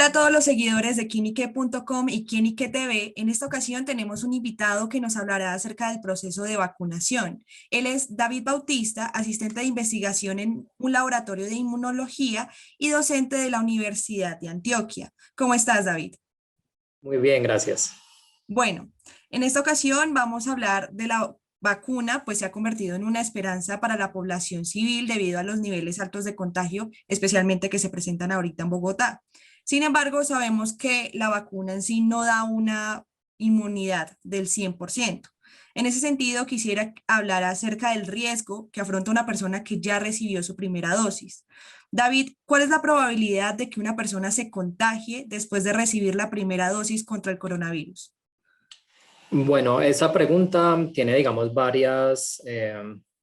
Hola a todos los seguidores de Quinique.com y Quinique TV. En esta ocasión tenemos un invitado que nos hablará acerca del proceso de vacunación. Él es David Bautista, asistente de investigación en un laboratorio de inmunología y docente de la Universidad de Antioquia. ¿Cómo estás, David? Muy bien, gracias. Bueno, en esta ocasión vamos a hablar de la vacuna, pues se ha convertido en una esperanza para la población civil debido a los niveles altos de contagio, especialmente que se presentan ahorita en Bogotá. Sin embargo, sabemos que la vacuna en sí no da una inmunidad del 100%. En ese sentido, quisiera hablar acerca del riesgo que afronta una persona que ya recibió su primera dosis. David, ¿cuál es la probabilidad de que una persona se contagie después de recibir la primera dosis contra el coronavirus? Bueno, esa pregunta tiene, digamos, varios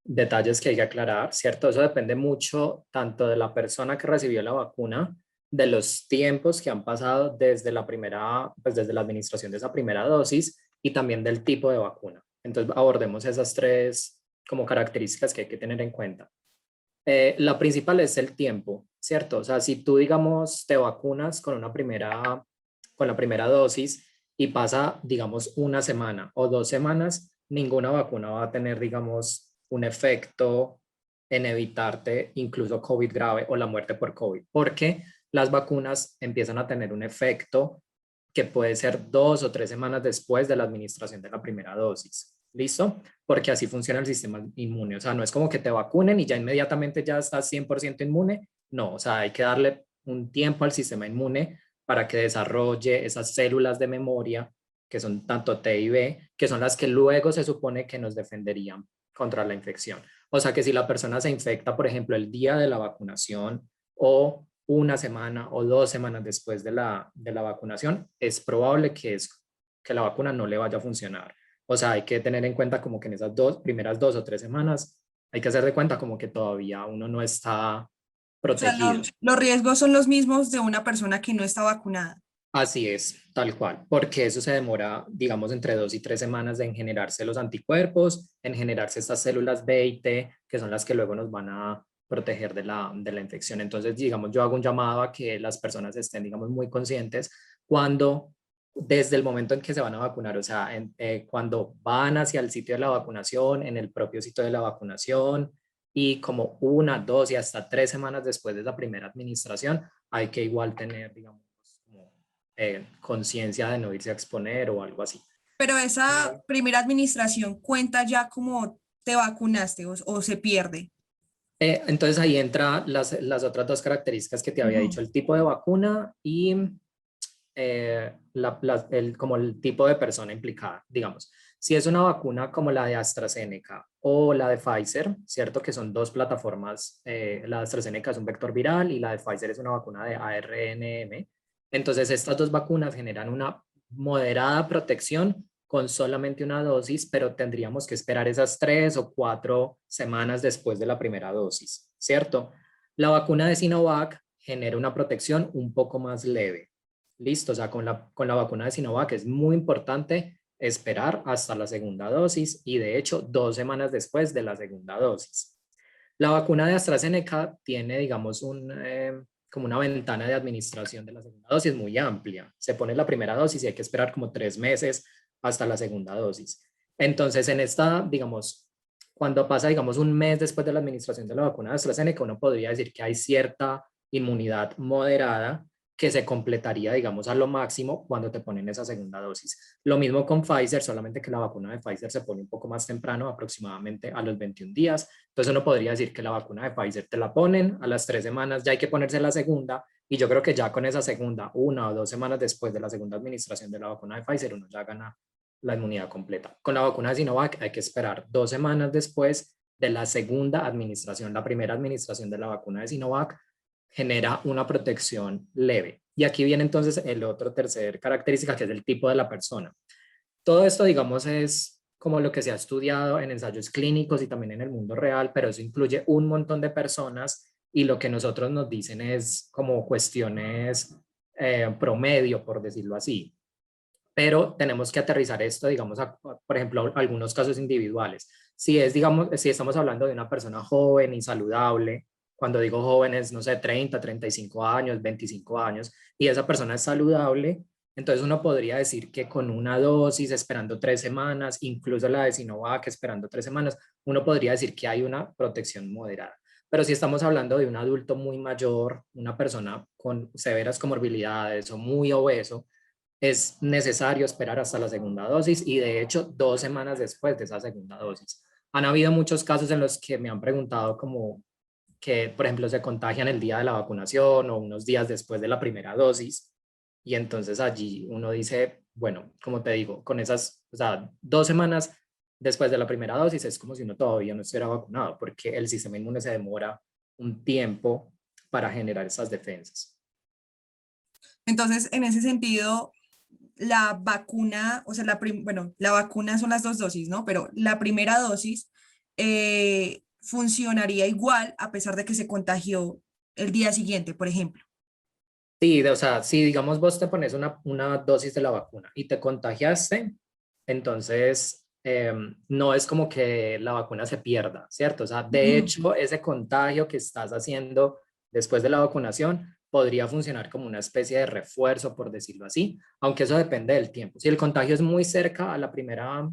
detalles que hay que aclarar, ¿cierto? Eso depende mucho tanto de la persona que recibió la vacuna, de los tiempos que han pasado desde la primera, pues desde la administración de esa primera dosis y también del tipo de vacuna. Entonces, abordemos esas tres como características que hay que tener en cuenta. La principal es el tiempo, ¿cierto? O sea, si tú, digamos, te vacunas con la primera dosis y pasa, digamos, una semana o 2 semanas, ninguna vacuna va a tener, digamos, un efecto en evitarte incluso COVID grave o la muerte por COVID, porque las vacunas empiezan a tener un efecto que puede ser 2 o 3 semanas después de la administración de la primera dosis. ¿Listo? Porque así funciona el sistema inmune. O sea, no es como que te vacunen y ya inmediatamente ya estás 100% inmune. No, o sea, hay que darle un tiempo al sistema inmune para que desarrolle esas células de memoria, que son tanto T y B, que son las que luego se supone que nos defenderían contra la infección. O sea, que si la persona se infecta, por ejemplo, el día de la vacunación o una semana o 2 semanas después de la vacunación, es probable que la vacuna no le vaya a funcionar. O sea, hay que tener en cuenta como que en esas primeras 2 o 3 semanas hay que hacer de cuenta como que todavía uno no está O sea, protegido. los riesgos son los mismos de una persona que no está vacunada. Así es, tal cual, porque eso se demora, digamos, entre 2 y 3 semanas en generarse los anticuerpos, en generarse estas células B y T, que son las que luego nos van a proteger de la infección. Entonces, digamos, yo hago un llamado a que las personas estén, digamos, muy conscientes cuando, desde el momento en que se van a vacunar, o sea, cuando van hacia el sitio de la vacunación, en el propio sitio de la vacunación y como 1, 2 y hasta 3 semanas después de la primera administración, hay que igual tener, digamos, como conciencia de no irse a exponer o algo así. Pero esa primera administración cuenta ya como te vacunaste o se pierde. Entonces ahí entra las otras dos características que te había Ujú. dicho, el tipo de vacuna y como el tipo de persona implicada, digamos. Si es una vacuna como la de AstraZeneca o la de Pfizer, ¿cierto? Que son dos plataformas, la de AstraZeneca es un vector viral y la de Pfizer es una vacuna de ARNM. Entonces estas dos vacunas generan una moderada protección con solamente una dosis, pero tendríamos que esperar esas 3 o 4 semanas después de la primera dosis, ¿cierto? La vacuna de Sinovac genera una protección un poco más leve. Listo, o sea, con la vacuna de Sinovac es muy importante esperar hasta la segunda dosis y de hecho 2 semanas después de la segunda dosis. La vacuna de AstraZeneca tiene, digamos, como una ventana de administración de la segunda dosis muy amplia. Se pone la primera dosis y hay que esperar como 3 meses hasta la segunda dosis. Entonces, en esta, digamos, cuando pasa, digamos, un mes después de la administración de la vacuna de AstraZeneca, uno podría decir que hay cierta inmunidad moderada que se completaría, digamos, a lo máximo cuando te ponen esa segunda dosis. Lo mismo con Pfizer, solamente que la vacuna de Pfizer se pone un poco más temprano, aproximadamente a los 21 días. Entonces uno podría decir que la vacuna de Pfizer te la ponen a las 3 semanas, ya hay que ponerse la segunda, y yo creo que ya con esa segunda, 1 o 2 semanas después de la segunda administración de la vacuna de Pfizer, uno ya gana la inmunidad completa. Con la vacuna de Sinovac hay que esperar 2 semanas después de la segunda administración. La primera administración de la vacuna de Sinovac genera una protección leve. Y aquí viene entonces el otro tercer característica, que es el tipo de la persona. Todo esto, digamos, es como lo que se ha estudiado en ensayos clínicos y también en el mundo real, pero eso incluye un montón de personas y lo que nosotros nos dicen es como cuestiones promedio, por decirlo así. Pero tenemos que aterrizar esto, digamos, por ejemplo, a algunos casos individuales. Si es, digamos, si estamos hablando de una persona joven y saludable, cuando digo jóvenes, no sé, 30, 35 años, 25 años, y esa persona es saludable, entonces uno podría decir que con una dosis esperando 3 semanas, incluso la de Sinovac esperando 3 semanas, uno podría decir que hay una protección moderada. Pero si estamos hablando de un adulto muy mayor, una persona con severas comorbilidades o muy obeso, es necesario esperar hasta la segunda dosis y de hecho 2 semanas después de esa segunda dosis. Han habido muchos casos en los que me han preguntado como que, por ejemplo, se contagian el día de la vacunación o unos días después de la primera dosis. Y entonces allí uno dice, bueno, como te digo, con esas, o sea, 2 semanas después de la primera dosis es como si uno todavía no estuviera vacunado, porque el sistema inmune se demora un tiempo para generar esas defensas. Entonces, en ese sentido, la vacuna, o sea, bueno, la vacuna son las dos dosis, ¿no? Pero la primera dosis funcionaría igual a pesar de que se contagió el día siguiente, por ejemplo. Sí, o sea, si digamos vos te pones una dosis de la vacuna y te contagiaste, entonces no es como que la vacuna se pierda, ¿cierto? O sea, de Ujú. hecho, ese contagio que estás haciendo después de la vacunación podría funcionar como una especie de refuerzo, por decirlo así, aunque eso depende del tiempo. Si el contagio es muy cerca a la primera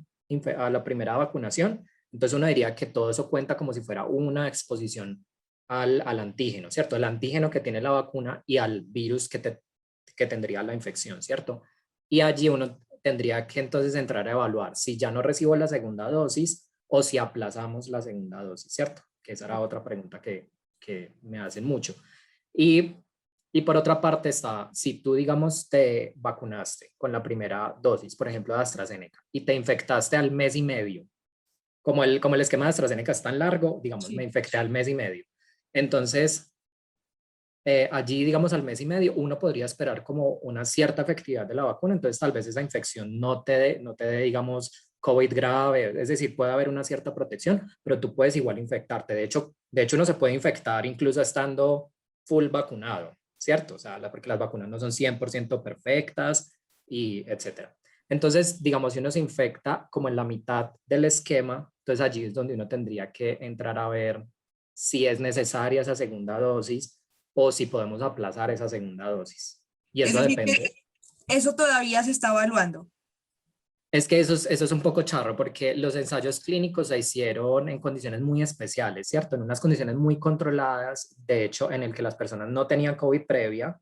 vacunación, entonces uno diría que todo eso cuenta como si fuera una exposición al antígeno, ¿cierto? El antígeno que tiene la vacuna y al virus que tendría la infección, ¿cierto? Y allí uno tendría que entonces entrar a evaluar si ya no recibo la segunda dosis o si aplazamos la segunda dosis, ¿cierto? Que esa era otra pregunta que me hacen mucho. Y, y por otra parte está, si tú, digamos, te vacunaste con la primera dosis, por ejemplo, de AstraZeneca, y te infectaste al mes y medio, como el esquema de AstraZeneca es tan largo, digamos, me Sí. infecté al mes y medio. Entonces, allí, digamos, al mes y medio, uno podría esperar como una cierta efectividad de la vacuna, entonces tal vez esa infección no te dé, digamos, COVID grave, es decir, puede haber una cierta protección, pero tú puedes igual infectarte. De hecho uno se puede infectar incluso estando full vacunado, ¿cierto? O sea, porque las vacunas no son 100% perfectas y etcétera. Entonces, digamos, si uno se infecta como en la mitad del esquema, entonces allí es donde uno tendría que entrar a ver si es necesaria esa segunda dosis o si podemos aplazar esa segunda dosis. Y Es eso decir, que depende. eso todavía se está evaluando. Es que eso es un poco charro porque los ensayos clínicos se hicieron en condiciones muy especiales, ¿cierto? En unas condiciones muy controladas, de hecho, en el que las personas no tenían COVID previa,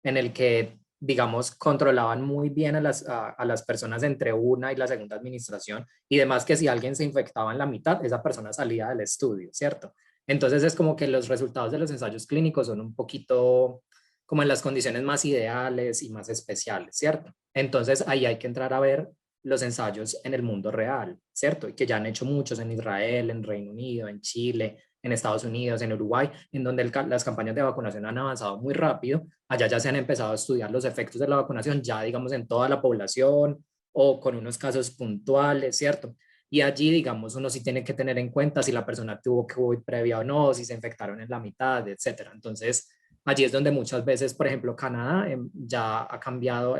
en el que, digamos, controlaban muy bien a las personas entre una y la segunda administración y demás que si alguien se infectaba en la mitad, esa persona salía del estudio, ¿cierto? Entonces es como que los resultados de los ensayos clínicos son un poquito como en las condiciones más ideales y más especiales, ¿cierto? Entonces ahí hay que entrar a ver los ensayos en el mundo real, ¿cierto? Y que ya han hecho muchos en Israel, en Reino Unido, en Chile, en Estados Unidos, en Uruguay, en donde las campañas de vacunación han avanzado muy rápido. Allá ya se han empezado a estudiar los efectos de la vacunación, ya digamos en toda la población o con unos casos puntuales, ¿cierto? Y allí, digamos, uno sí tiene que tener en cuenta si la persona tuvo COVID previa o no, si se infectaron en la mitad, etcétera. Entonces, allí es donde muchas veces, por ejemplo, Canadá ya ha cambiado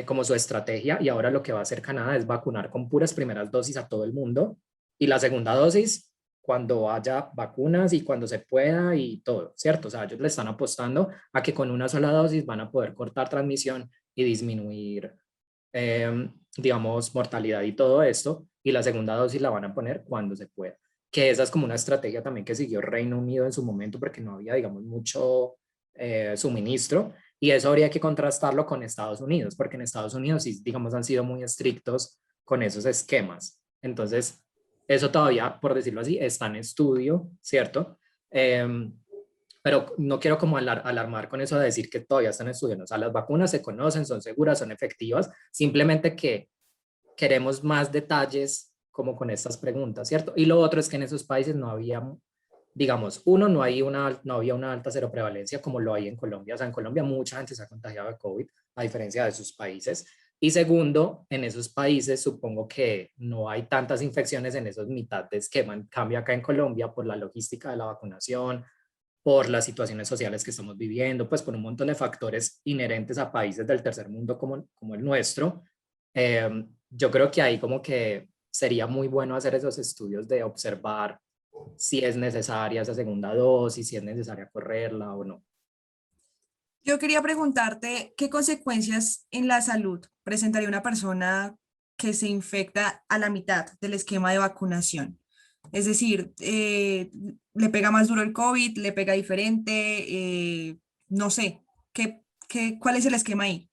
como su estrategia y ahora lo que va a hacer Canadá es vacunar con puras primeras dosis a todo el mundo y la segunda dosis cuando haya vacunas y cuando se pueda y todo, ¿cierto? O sea, ellos le están apostando a que con una sola dosis van a poder cortar transmisión y disminuir, digamos, mortalidad y todo esto, y la segunda dosis la van a poner cuando se pueda. Que esa es como una estrategia también que siguió Reino Unido en su momento porque no había, digamos, mucho suministro y eso habría que contrastarlo con Estados Unidos, porque en Estados Unidos sí, digamos, han sido muy estrictos con esos esquemas. Entonces, eso todavía, por decirlo así, está en estudio, ¿cierto? Eh, pero no quiero como alarmar con eso de decir que todavía están estudiando. O sea, las vacunas se conocen, son seguras, son efectivas, simplemente que queremos más detalles como con estas preguntas, ¿cierto? Y lo otro es que en esos países no había, digamos, uno, no había una alta seroprevalencia como lo hay en Colombia. O sea, en Colombia mucha gente se ha contagiado de COVID, a diferencia de sus países. Y segundo, en esos países supongo que no hay tantas infecciones en esos mitad de esquema. En cambio, acá en Colombia, por la logística de la vacunación, por las situaciones sociales que estamos viviendo, pues por un montón de factores inherentes a países del tercer mundo como el nuestro, yo creo que ahí como que sería muy bueno hacer esos estudios de observar si es necesaria esa segunda dosis, si es necesaria correrla o no. Yo quería preguntarte qué consecuencias en la salud presentaría una persona que se infecta a la mitad del esquema de vacunación. Es decir, le pega más duro el COVID, le pega diferente, no sé, ¿cuál es el esquema ahí?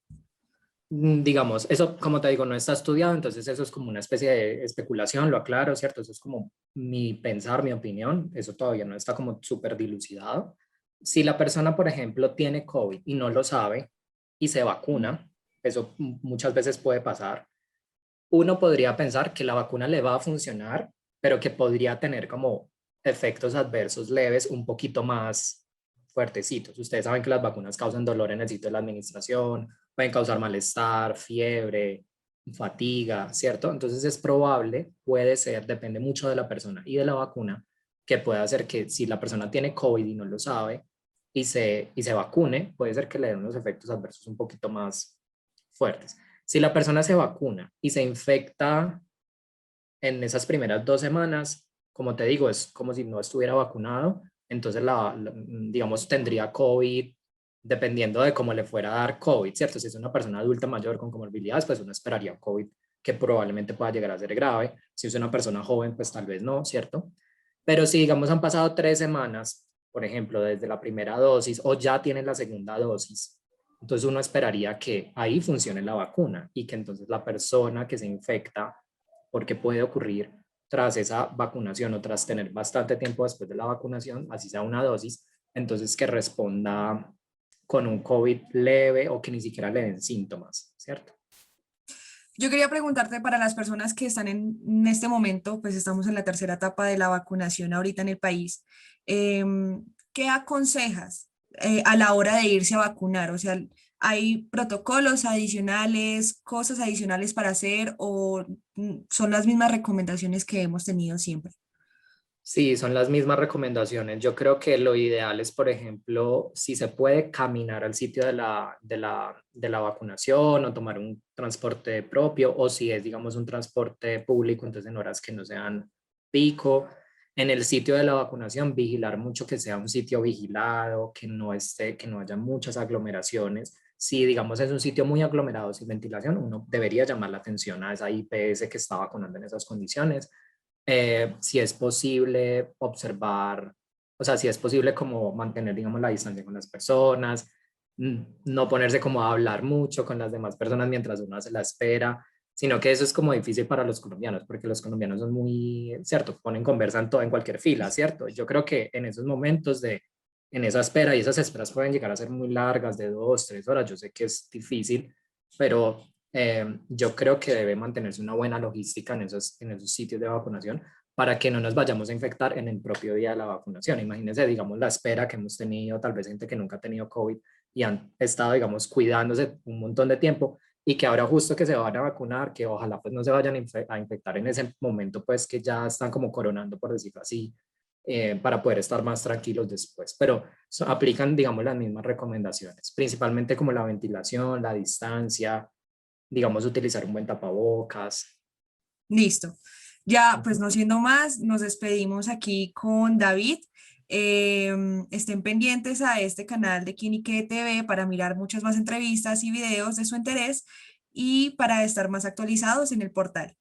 Digamos, eso, como te digo, no está estudiado, entonces eso es como una especie de especulación, lo aclaro, ¿cierto? Eso es como mi pensar, mi opinión, eso todavía no está como súper dilucidado. Si la persona, por ejemplo, tiene COVID y no lo sabe y se vacuna, eso muchas veces puede pasar, uno podría pensar que la vacuna le va a funcionar, pero que podría tener como efectos adversos leves un poquito más fuertecitos. Ustedes saben que las vacunas causan dolor en el sitio de la administración, pueden causar malestar, fiebre, fatiga, ¿cierto? Entonces es probable, puede ser, depende mucho de la persona y de la vacuna, que pueda hacer que si la persona tiene COVID y no lo sabe y se vacune, puede ser que le den unos efectos adversos un poquito más fuertes. Si la persona se vacuna y se infecta en esas primeras 2 semanas, como te digo, es como si no estuviera vacunado, entonces digamos, tendría COVID dependiendo de cómo le fuera a dar COVID, ¿cierto? Si es una persona adulta mayor con comorbilidades, pues uno esperaría un COVID que probablemente pueda llegar a ser grave. Si es una persona joven, pues tal vez no, ¿cierto? Pero si, digamos, han pasado 3 semanas, por ejemplo, desde la primera dosis o ya tienen la segunda dosis, entonces uno esperaría que ahí funcione la vacuna y que entonces la persona que se infecta, porque puede ocurrir tras esa vacunación o tras tener bastante tiempo después de la vacunación, así sea una dosis, entonces que responda con un COVID leve o que ni siquiera le den síntomas, ¿cierto? Yo quería preguntarte para las personas que están en este momento, pues estamos en la tercera etapa de la vacunación ahorita en el país. ¿Qué aconsejas a la hora de irse a vacunar? O sea, ¿hay protocolos adicionales, cosas adicionales para hacer o son las mismas recomendaciones que hemos tenido siempre? Sí, son las mismas recomendaciones. Yo creo que lo ideal es, por ejemplo, si se puede caminar al sitio de la vacunación o tomar un transporte propio o si es, digamos, un transporte público, entonces en horas que no sean pico. En el sitio de la vacunación, vigilar mucho que sea un sitio vigilado, que no esté, que no haya muchas aglomeraciones. Si, digamos, es un sitio muy aglomerado sin ventilación, uno debería llamar la atención a esa IPS que está vacunando en esas condiciones, si es posible observar, o sea, si es posible como mantener, digamos, la distancia con las personas, no ponerse como a hablar mucho con las demás personas mientras uno hace la espera, sino que eso es como difícil para los colombianos, porque los colombianos son muy, cierto, ponen, conversan todo en cualquier fila, ¿cierto? Yo creo que en esos momentos en esa espera, y esas esperas pueden llegar a ser muy largas, de 2, 3 horas, yo sé que es difícil, pero yo creo que debe mantenerse una buena logística en esos sitios de vacunación para que no nos vayamos a infectar en el propio día de la vacunación. Imagínense, digamos, la espera que hemos tenido, tal vez gente que nunca ha tenido COVID y han estado, digamos, cuidándose un montón de tiempo y que ahora justo que se van a vacunar, que ojalá pues no se vayan a infectar en ese momento, pues que ya están como coronando, por decirlo así, para poder estar más tranquilos después. Pero aplican, digamos, las mismas recomendaciones, principalmente como la ventilación, la distancia, digamos, utilizar un buen tapabocas. Listo. Ya, pues Ujú. no siendo más, nos despedimos aquí con David. Estén pendientes a este canal de Kinique TV para mirar muchas más entrevistas y videos de su interés y para estar más actualizados en el portal.